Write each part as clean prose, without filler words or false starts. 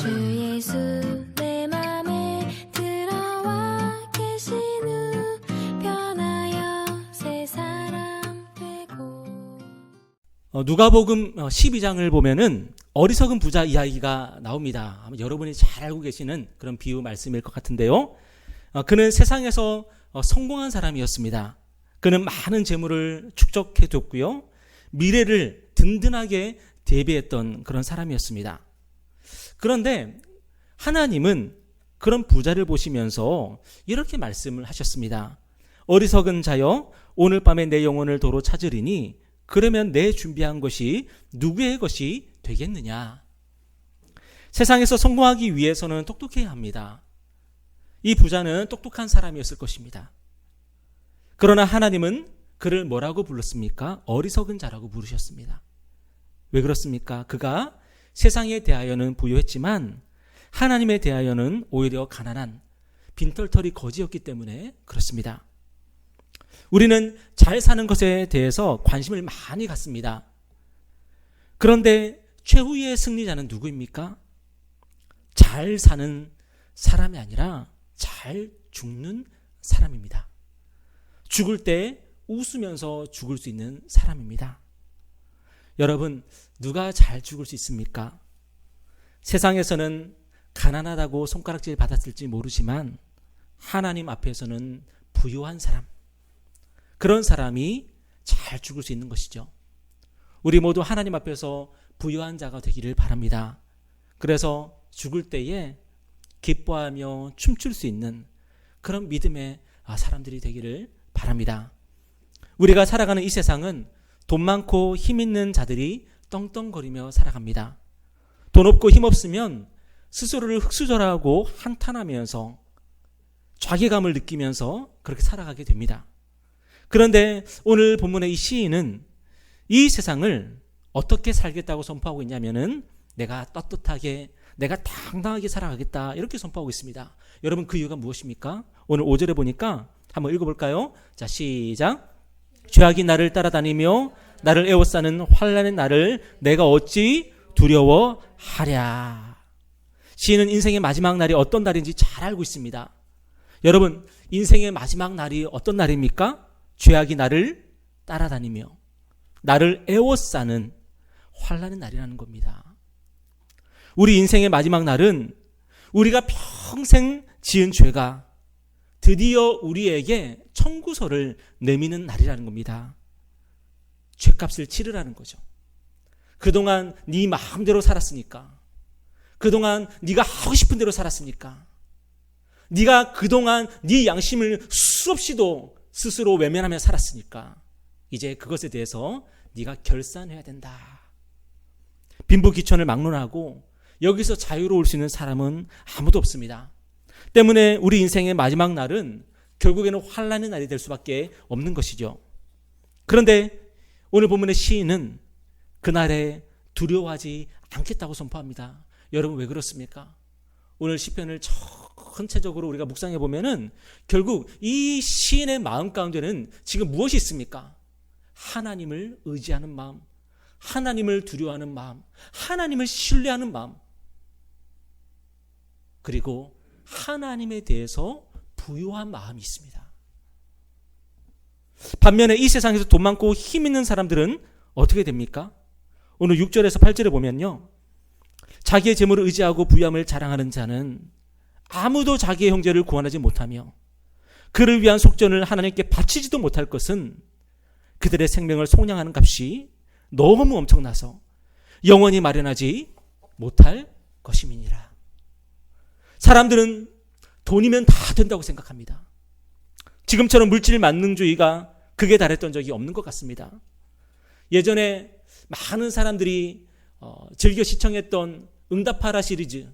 주 예수 내 맘에 들어와 계신 후 변하여 새 사람 되고. 누가복음 12장을 보면은 어리석은 부자 이야기가 나옵니다. 아마 여러분이 잘 알고 계시는 그런 비유 말씀일 것 같은데요. 그는 세상에서 성공한 사람이었습니다. 그는 많은 재물을 축적해 뒀고요. 미래를 든든하게 대비했던 그런 사람이었습니다. 그런데 하나님은 그런 부자를 보시면서 이렇게 말씀을 하셨습니다. 어리석은 자여, 오늘 밤에 내 영혼을 도로 찾으리니 그러면 내 준비한 것이 누구의 것이 되겠느냐. 세상에서 성공하기 위해서는 똑똑해야 합니다. 이 부자는 똑똑한 사람이었을 것입니다. 그러나 하나님은 그를 뭐라고 불렀습니까? 어리석은 자라고 부르셨습니다. 왜 그렇습니까? 그가 세상에 대하여는 부유했지만 하나님에 대하여는 오히려 가난한 빈털터리 거지였기 때문에 그렇습니다. 우리는 잘 사는 것에 대해서 관심을 많이 갖습니다. 그런데 최후의 승리자는 누구입니까? 잘 사는 사람이 아니라 잘 죽는 사람입니다. 죽을 때 웃으면서 죽을 수 있는 사람입니다. 여러분, 누가 잘 죽을 수 있습니까? 세상에서는 가난하다고 손가락질 받았을지 모르지만 하나님 앞에서는 부유한 사람, 그런 사람이 잘 죽을 수 있는 것이죠. 우리 모두 하나님 앞에서 부유한 자가 되기를 바랍니다. 그래서 죽을 때에 기뻐하며 춤출 수 있는 그런 믿음의 사람들이 되기를 바랍니다. 우리가 살아가는 이 세상은 돈 많고 힘 있는 자들이 떵떵거리며 살아갑니다. 돈 없고 힘 없으면 스스로를 흑수저라고 한탄하면서 자괴감을 느끼면서 그렇게 살아가게 됩니다. 그런데 오늘 본문의 이 시인은 이 세상을 어떻게 살겠다고 선포하고 있냐면은 내가 떳떳하게, 내가 당당하게 살아가겠다, 이렇게 선포하고 있습니다. 여러분, 그 이유가 무엇입니까? 오늘 5절에 보니까 한번 읽어볼까요? 자, 시작. 죄악이 나를 따라다니며 나를 에워싸는 환난의 날을 내가 어찌 두려워하랴. 시인은 인생의 마지막 날이 어떤 날인지 잘 알고 있습니다. 여러분, 인생의 마지막 날이 어떤 날입니까? 죄악이 나를 따라다니며 나를 에워싸는 환난의 날이라는 겁니다. 우리 인생의 마지막 날은 우리가 평생 지은 죄가 드디어 우리에게 청구서를 내미는 날이라는 겁니다. 죄값을 치르라는 거죠. 그동안 네 마음대로 살았으니까, 그동안 네가 하고 싶은 대로 살았으니까, 네가 그동안 네 양심을 수없이도 스스로 외면하며 살았으니까 이제 그것에 대해서 네가 결산해야 된다. 빈부귀천을 막론하고 여기서 자유로울 수 있는 사람은 아무도 없습니다. 때문에 우리 인생의 마지막 날은 결국에는 환난의 날이 될 수밖에 없는 것이죠. 그런데 오늘 본문의 시인은 그날에 두려워하지 않겠다고 선포합니다. 여러분, 왜 그렇습니까? 오늘 시편을 전체적으로 우리가 묵상해 보면은 결국 이 시인의 마음 가운데는 지금 무엇이 있습니까? 하나님을 의지하는 마음, 하나님을 두려워하는 마음, 하나님을 신뢰하는 마음, 그리고 하나님에 대해서 부유한 마음이 있습니다. 반면에 이 세상에서 돈 많고 힘 있는 사람들은 어떻게 됩니까? 오늘 6절에서 8절에 보면요, 자기의 재물을 의지하고 부유함을 자랑하는 자는 아무도 자기의 형제를 구원하지 못하며 그를 위한 속전을 하나님께 바치지도 못할 것은 그들의 생명을 속량하는 값이 너무 엄청나서 영원히 마련하지 못할 것임이니라. 사람들은 돈이면 다 된다고 생각합니다. 지금처럼 물질 만능주의가 극에 달했던 적이 없는 것 같습니다. 예전에 많은 사람들이 즐겨 시청했던 응답하라 시리즈,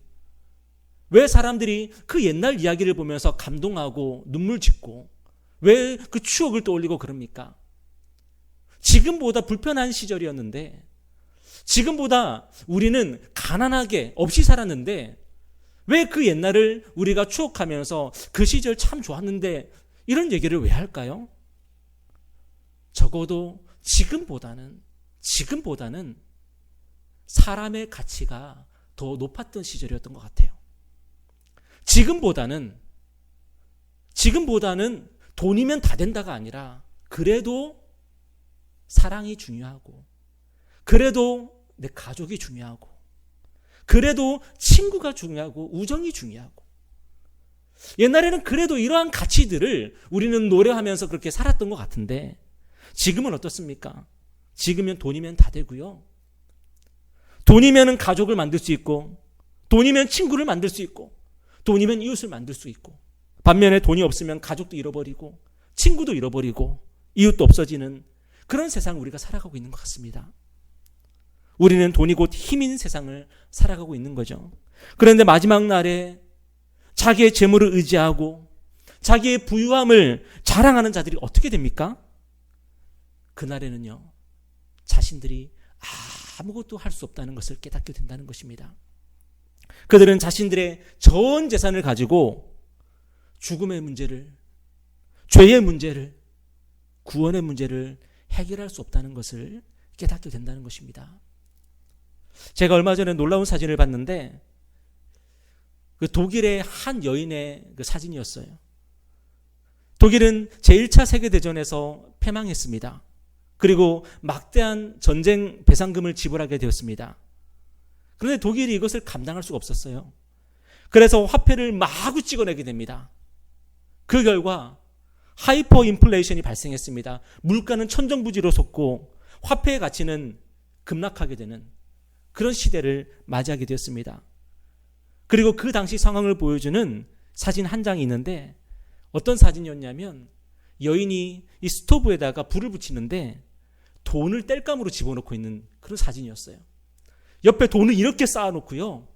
왜 사람들이 그 옛날 이야기를 보면서 감동하고 눈물 짓고 왜 그 추억을 떠올리고 그럽니까? 지금보다 불편한 시절이었는데, 지금보다 우리는 가난하게 없이 살았는데 왜 그 옛날을 우리가 추억하면서 그 시절 참 좋았는데 이런 얘기를 왜 할까요? 적어도 지금보다는 사람의 가치가 더 높았던 시절이었던 것 같아요. 지금보다는 돈이면 다 된다가 아니라 그래도 사랑이 중요하고, 그래도 내 가족이 중요하고, 그래도 친구가 중요하고, 우정이 중요하고, 옛날에는 그래도 이러한 가치들을 우리는 노래하면서 그렇게 살았던 것 같은데, 지금은 어떻습니까? 지금은 돈이면 다 되고요. 돈이면 가족을 만들 수 있고, 돈이면 친구를 만들 수 있고, 돈이면 이웃을 만들 수 있고, 반면에 돈이 없으면 가족도 잃어버리고, 친구도 잃어버리고, 이웃도 없어지는 그런 세상을 우리가 살아가고 있는 것 같습니다. 우리는 돈이 곧 힘인 세상을 살아가고 있는 거죠. 그런데 마지막 날에 자기의 재물을 의지하고 자기의 부유함을 자랑하는 자들이 어떻게 됩니까? 그날에는요, 자신들이 아무것도 할 수 없다는 것을 깨닫게 된다는 것입니다. 그들은 자신들의 전 재산을 가지고 죽음의 문제를, 죄의 문제를, 구원의 문제를 해결할 수 없다는 것을 깨닫게 된다는 것입니다. 제가 얼마 전에 놀라운 사진을 봤는데, 그 독일의 한 여인의 그 사진이었어요. 독일은 제1차 세계대전에서 패망했습니다. 그리고 막대한 전쟁 배상금을 지불하게 되었습니다. 그런데 독일이 이것을 감당할 수가 없었어요. 그래서 화폐를 마구 찍어내게 됩니다. 그 결과 하이퍼 인플레이션이 발생했습니다. 물가는 천정부지로 솟고 화폐의 가치는 급락하게 되는 그런 시대를 맞이하게 되었습니다. 그리고 그 당시 상황을 보여주는 사진 한 장이 있는데, 어떤 사진이었냐면 여인이 이 스토브에다가 불을 붙이는데 돈을 땔감으로 집어넣고 있는 그런 사진이었어요. 옆에 돈을 이렇게 쌓아놓고요,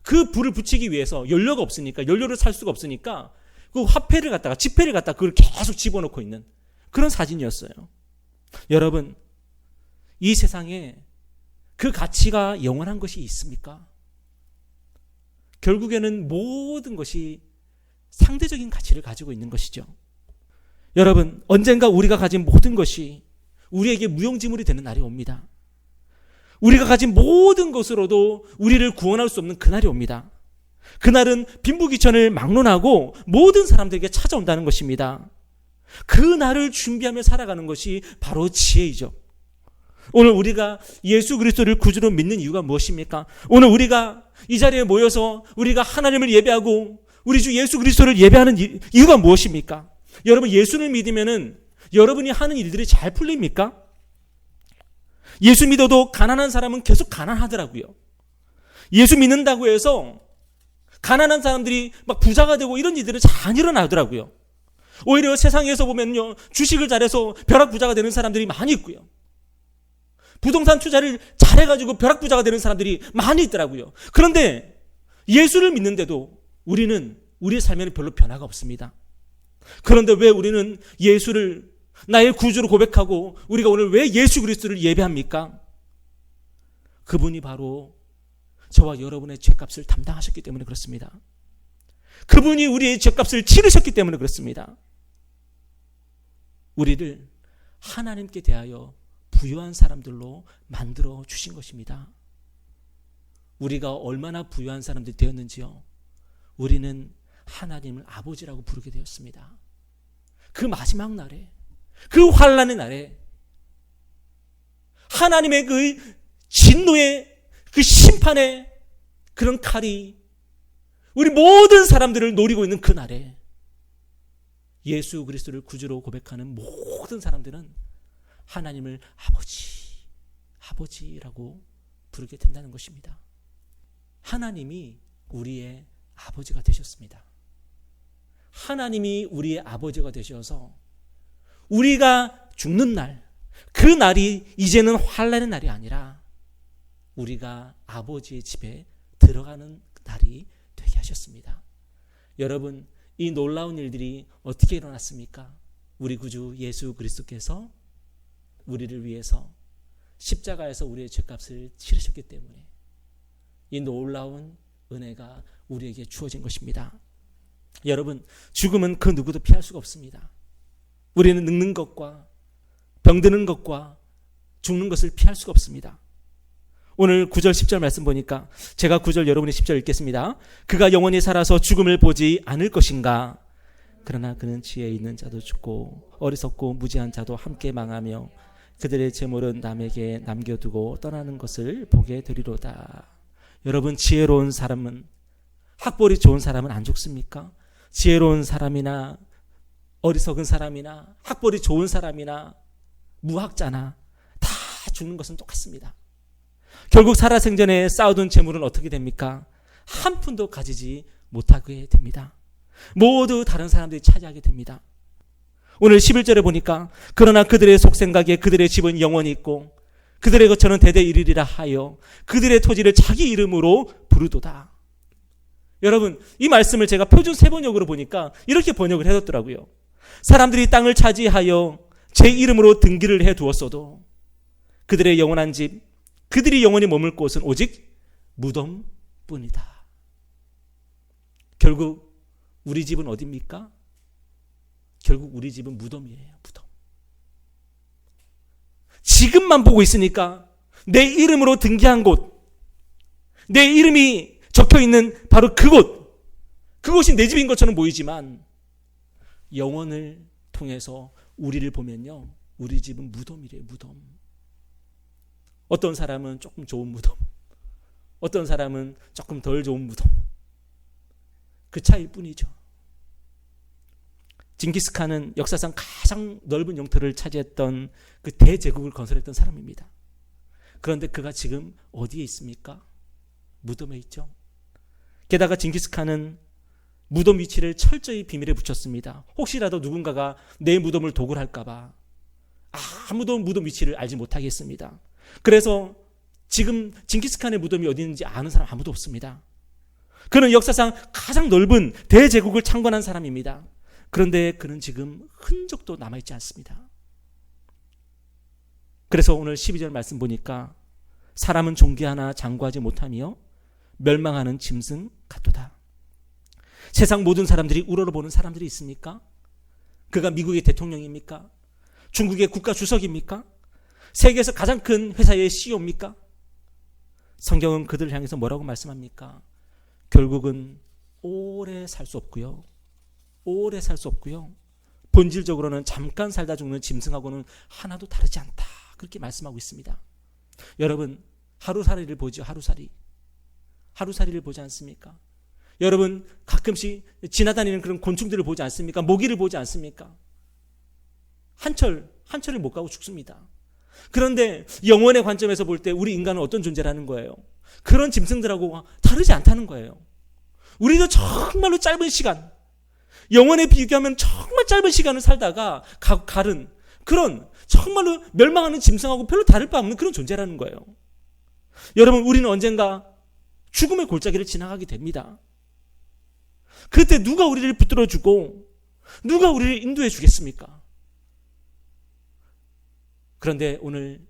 그 불을 붙이기 위해서 연료가 없으니까, 연료를 살 수가 없으니까 그 화폐를 갖다가, 지폐를 갖다가 그걸 계속 집어넣고 있는 그런 사진이었어요. 여러분, 이 세상에 그 가치가 영원한 것이 있습니까? 결국에는 모든 것이 상대적인 가치를 가지고 있는 것이죠. 여러분, 언젠가 우리가 가진 모든 것이 우리에게 무용지물이 되는 날이 옵니다. 우리가 가진 모든 것으로도 우리를 구원할 수 없는 그날이 옵니다. 그날은 빈부귀천을 막론하고 모든 사람들에게 찾아온다는 것입니다. 그 날을 준비하며 살아가는 것이 바로 지혜이죠. 오늘 우리가 예수 그리스도를 구주로 믿는 이유가 무엇입니까? 오늘 우리가 이 자리에 모여서 우리가 하나님을 예배하고 우리 주 예수 그리스도를 예배하는 이유가 무엇입니까? 여러분, 예수를 믿으면은 여러분이 하는 일들이 잘 풀립니까? 예수 믿어도 가난한 사람은 계속 가난하더라고요. 예수 믿는다고 해서 가난한 사람들이 막 부자가 되고 이런 일들은 잘 안 일어나더라고요. 오히려 세상에서 보면요, 주식을 잘해서 벼락 부자가 되는 사람들이 많이 있고요. 부동산 투자를 잘해가지고 벼락 부자가 되는 사람들이 많이 있더라고요. 그런데 예수를 믿는데도 우리는 우리의 삶에는 별로 변화가 없습니다. 그런데 왜 우리는 예수를 나의 구주로 고백하고 우리가 오늘 왜 예수 그리스도를 예배합니까? 그분이 바로 저와 여러분의 죄값을 담당하셨기 때문에 그렇습니다. 그분이 우리의 죄값을 치르셨기 때문에 그렇습니다. 우리를 하나님께 대하여 부유한 사람들로 만들어 주신 것입니다. 우리가 얼마나 부유한 사람들이 되었는지요, 우리는 하나님을 아버지라고 부르게 되었습니다. 그 마지막 날에, 그 환난의 날에 하나님의 그 진노의 그 심판의 그런 칼이 우리 모든 사람들을 노리고 있는 그 날에 예수 그리스도를 구주로 고백하는 모든 사람들은 하나님을 아버지라고 부르게 된다는 것입니다. 하나님이 우리의 아버지가 되셨습니다. 하나님이 우리의 아버지가 되셔서 우리가 죽는 날, 그 날이 이제는 환난의 날이 아니라 우리가 아버지의 집에 들어가는 날이 되게 하셨습니다. 여러분, 이 놀라운 일들이 어떻게 일어났습니까? 우리 구주 예수 그리스도께서 우리를 위해서 십자가에서 우리의 죄값을 치르셨기 때문에 이 놀라운 은혜가 우리에게 주어진 것입니다. 여러분, 죽음은 그 누구도 피할 수가 없습니다. 우리는 늙는 것과 병드는 것과 죽는 것을 피할 수가 없습니다. 오늘 9절 10절 말씀 보니까 제가 9절 여러분이 10절 읽겠습니다. 그가 영원히 살아서 죽음을 보지 않을 것인가? 그러나 그는 지혜 있는 자도 죽고 어리석고 무지한 자도 함께 망하며 그들의 재물은 남에게 남겨두고 떠나는 것을 보게 되리로다. 여러분, 지혜로운 사람은, 학벌이 좋은 사람은 안 죽습니까? 지혜로운 사람이나 어리석은 사람이나 학벌이 좋은 사람이나 무학자나 다 죽는 것은 똑같습니다. 결국 살아생전에 쌓아둔 재물은 어떻게 됩니까? 한 푼도 가지지 못하게 됩니다. 모두 다른 사람들이 차지하게 됩니다. 오늘 11절에 보니까 그러나 그들의 속생각에 그들의 집은 영원히 있고 그들의 거처는 대대 이르리라 하여 그들의 토지를 자기 이름으로 부르도다. 여러분, 이 말씀을 제가 표준 세번역으로 보니까 이렇게 번역을 해뒀더라고요. 사람들이 땅을 차지하여 제 이름으로 등기를 해두었어도 그들의 영원한 집, 그들이 영원히 머물 곳은 오직 무덤뿐이다. 결국 우리 집은 어디입니까? 결국 우리 집은 무덤이에요. 무덤. 지금만 보고 있으니까 내 이름으로 등기한 곳, 내 이름이 적혀있는 바로 그곳이 내 집인 것처럼 보이지만 영원을 통해서 우리를 보면요, 우리 집은 무덤이래요. 무덤. 어떤 사람은 조금 좋은 무덤, 어떤 사람은 조금 덜 좋은 무덤, 그 차이일 뿐이죠. 징기스칸은 역사상 가장 넓은 영토를 차지했던 그 대제국을 건설했던 사람입니다. 그런데 그가 지금 어디에 있습니까? 무덤에 있죠. 게다가 징기스칸은 무덤 위치를 철저히 비밀에 붙였습니다. 혹시라도 누군가가 내 무덤을 도굴할까 봐 아무도 무덤 위치를 알지 못하게 했습니다. 그래서 지금 징기스칸의 무덤이 어디 있는지 아는 사람 아무도 없습니다. 그는 역사상 가장 넓은 대제국을 창건한 사람입니다. 그런데 그는 지금 흔적도 남아있지 않습니다. 그래서 오늘 12절 말씀 보니까 사람은 존귀하나 장구하지 못하며 멸망하는 짐승 같도다. 세상 모든 사람들이 우러러보는 사람들이 있습니까? 그가 미국의 대통령입니까? 중국의 국가 주석입니까? 세계에서 가장 큰 회사의 CEO입니까? 성경은 그들을 향해서 뭐라고 말씀합니까? 결국은 오래 살 수 없고요. 오래 살 수 없고요. 본질적으로는 잠깐 살다 죽는 짐승하고는 하나도 다르지 않다. 그렇게 말씀하고 있습니다. 여러분, 하루살이를 보죠. 하루살이를 보지 않습니까? 여러분, 가끔씩 지나다니는 그런 곤충들을 보지 않습니까? 모기를 보지 않습니까? 한철을 못 가고 죽습니다. 그런데 영원의 관점에서 볼 때 우리 인간은 어떤 존재라는 거예요? 그런 짐승들하고 다르지 않다는 거예요. 우리도 정말로 짧은 시간, 영원에 비교하면 정말 짧은 시간을 살다가 가른 그런 정말로 멸망하는 짐승하고 별로 다를 바 없는 그런 존재라는 거예요. 여러분, 우리는 언젠가 죽음의 골짜기를 지나가게 됩니다. 그때 누가 우리를 붙들어주고 누가 우리를 인도해 주겠습니까? 그런데 오늘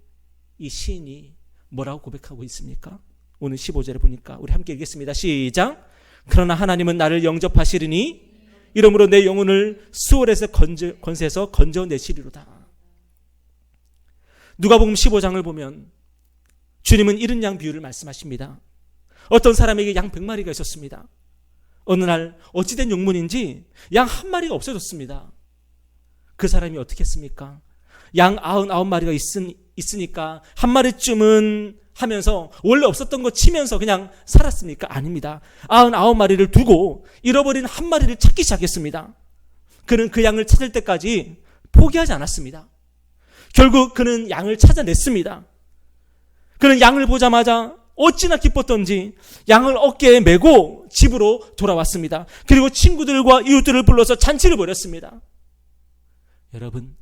이 시인이 뭐라고 고백하고 있습니까? 오늘 15절에 보니까 우리 함께 읽겠습니다. 시작. 그러나 하나님은 나를 영접하시리니 이러므로 내 영혼을 수월에서 권세에서 건져내시리로다. 누가복음 15장을 보면 주님은 이른 양 비유를 말씀하십니다. 어떤 사람에게 양 100마리가 있었습니다. 어느 날 어찌된 용문인지 양 한 마리가 없어졌습니다. 그 사람이 어떻게 했습니까? 양 99마리가 있으니까 한 마리쯤은 하면서 원래 없었던 거 치면서 그냥 살았습니까? 아닙니다. 99마리를 두고 잃어버린 한 마리를 찾기 시작했습니다. 그는 그 양을 찾을 때까지 포기하지 않았습니다. 결국 그는 양을 찾아냈습니다. 그는 양을 보자마자 어찌나 기뻤던지 양을 어깨에 메고 집으로 돌아왔습니다. 그리고 친구들과 이웃들을 불러서 잔치를 벌였습니다. 여러분,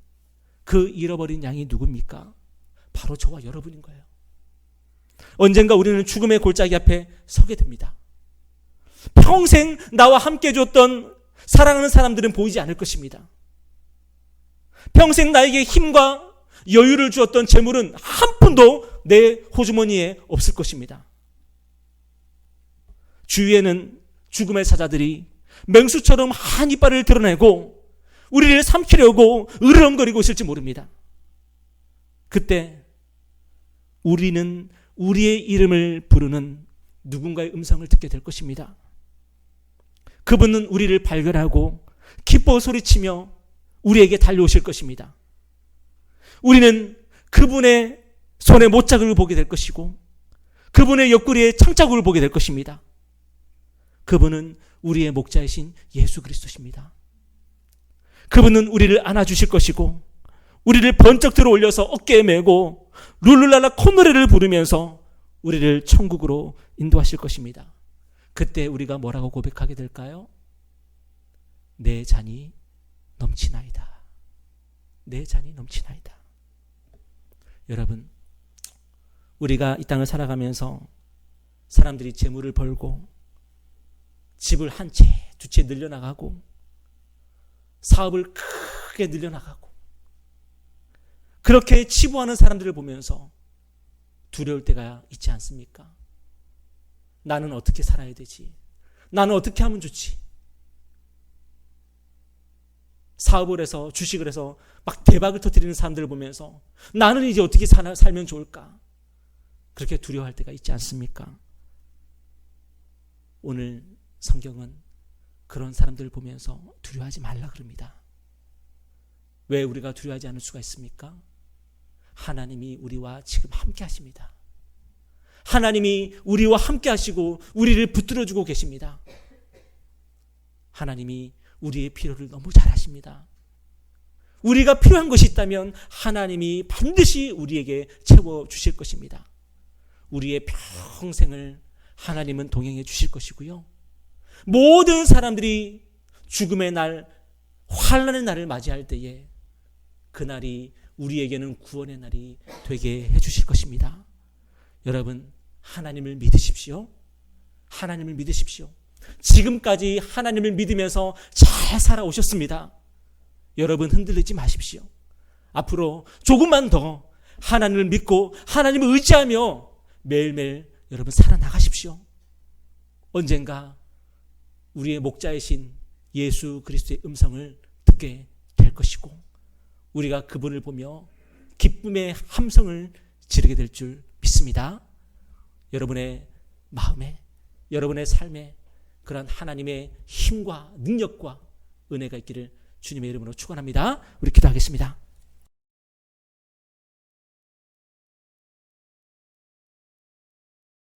그 잃어버린 양이 누굽니까? 바로 저와 여러분인 거예요. 언젠가 우리는 죽음의 골짜기 앞에 서게 됩니다. 평생 나와 함께 해줬던 사랑하는 사람들은 보이지 않을 것입니다. 평생 나에게 힘과 여유를 주었던 재물은 한 푼도 내 호주머니에 없을 것입니다. 주위에는 죽음의 사자들이 맹수처럼 한 이빨을 드러내고 우리를 삼키려고 으르렁거리고 있을지 모릅니다. 그때 우리는 우리의 이름을 부르는 누군가의 음성을 듣게 될 것입니다. 그분은 우리를 발견하고 기뻐 소리치며 우리에게 달려오실 것입니다. 우리는 그분의 손에 못자국을 보게 될 것이고 그분의 옆구리에 창자국을 보게 될 것입니다. 그분은 우리의 목자이신 예수 그리스도십니다. 그분은 우리를 안아주실 것이고 우리를 번쩍 들어 올려서 어깨에 메고 룰루랄라 콧노래를 부르면서 우리를 천국으로 인도하실 것입니다. 그때 우리가 뭐라고 고백하게 될까요? 내 잔이 넘치나이다. 내 잔이 넘치나이다. 여러분, 우리가 이 땅을 살아가면서 사람들이 재물을 벌고 집을 한 채, 두 채 늘려나가고 사업을 크게 늘려나가고 그렇게 치부하는 사람들을 보면서 두려울 때가 있지 않습니까? 나는 어떻게 살아야 되지? 나는 어떻게 하면 좋지? 사업을 해서 주식을 해서 막 대박을 터뜨리는 사람들을 보면서 나는 이제 어떻게 살면 좋을까? 그렇게 두려워할 때가 있지 않습니까? 오늘 성경은 그런 사람들을 보면서 두려워하지 말라 그럽니다. 왜 우리가 두려워하지 않을 수가 있습니까? 하나님이 우리와 지금 함께 하십니다. 하나님이 우리와 함께 하시고 우리를 붙들어주고 계십니다. 하나님이 우리의 필요를 너무 잘 아십니다. 우리가 필요한 것이 있다면 하나님이 반드시 우리에게 채워주실 것입니다. 우리의 평생을 하나님은 동행해 주실 것이고요. 모든 사람들이 죽음의 날, 환난의 날을 맞이할 때에 그날이 우리에게는 구원의 날이 되게 해 주실 것입니다. 여러분, 하나님을 믿으십시오. 하나님을 믿으십시오. 지금까지 하나님을 믿으면서 잘 살아오셨습니다. 여러분, 흔들리지 마십시오. 앞으로 조금만 더 하나님을 믿고 하나님을 의지하며 매일매일 여러분 살아나가십시오. 언젠가 우리의 목자이신 예수 그리스도의 음성을 듣게 될 것이고 우리가 그분을 보며 기쁨의 함성을 지르게 될 줄 믿습니다. 여러분의 마음에, 여러분의 삶에 그런 하나님의 힘과 능력과 은혜가 있기를 주님의 이름으로 축원합니다. 우리 기도하겠습니다.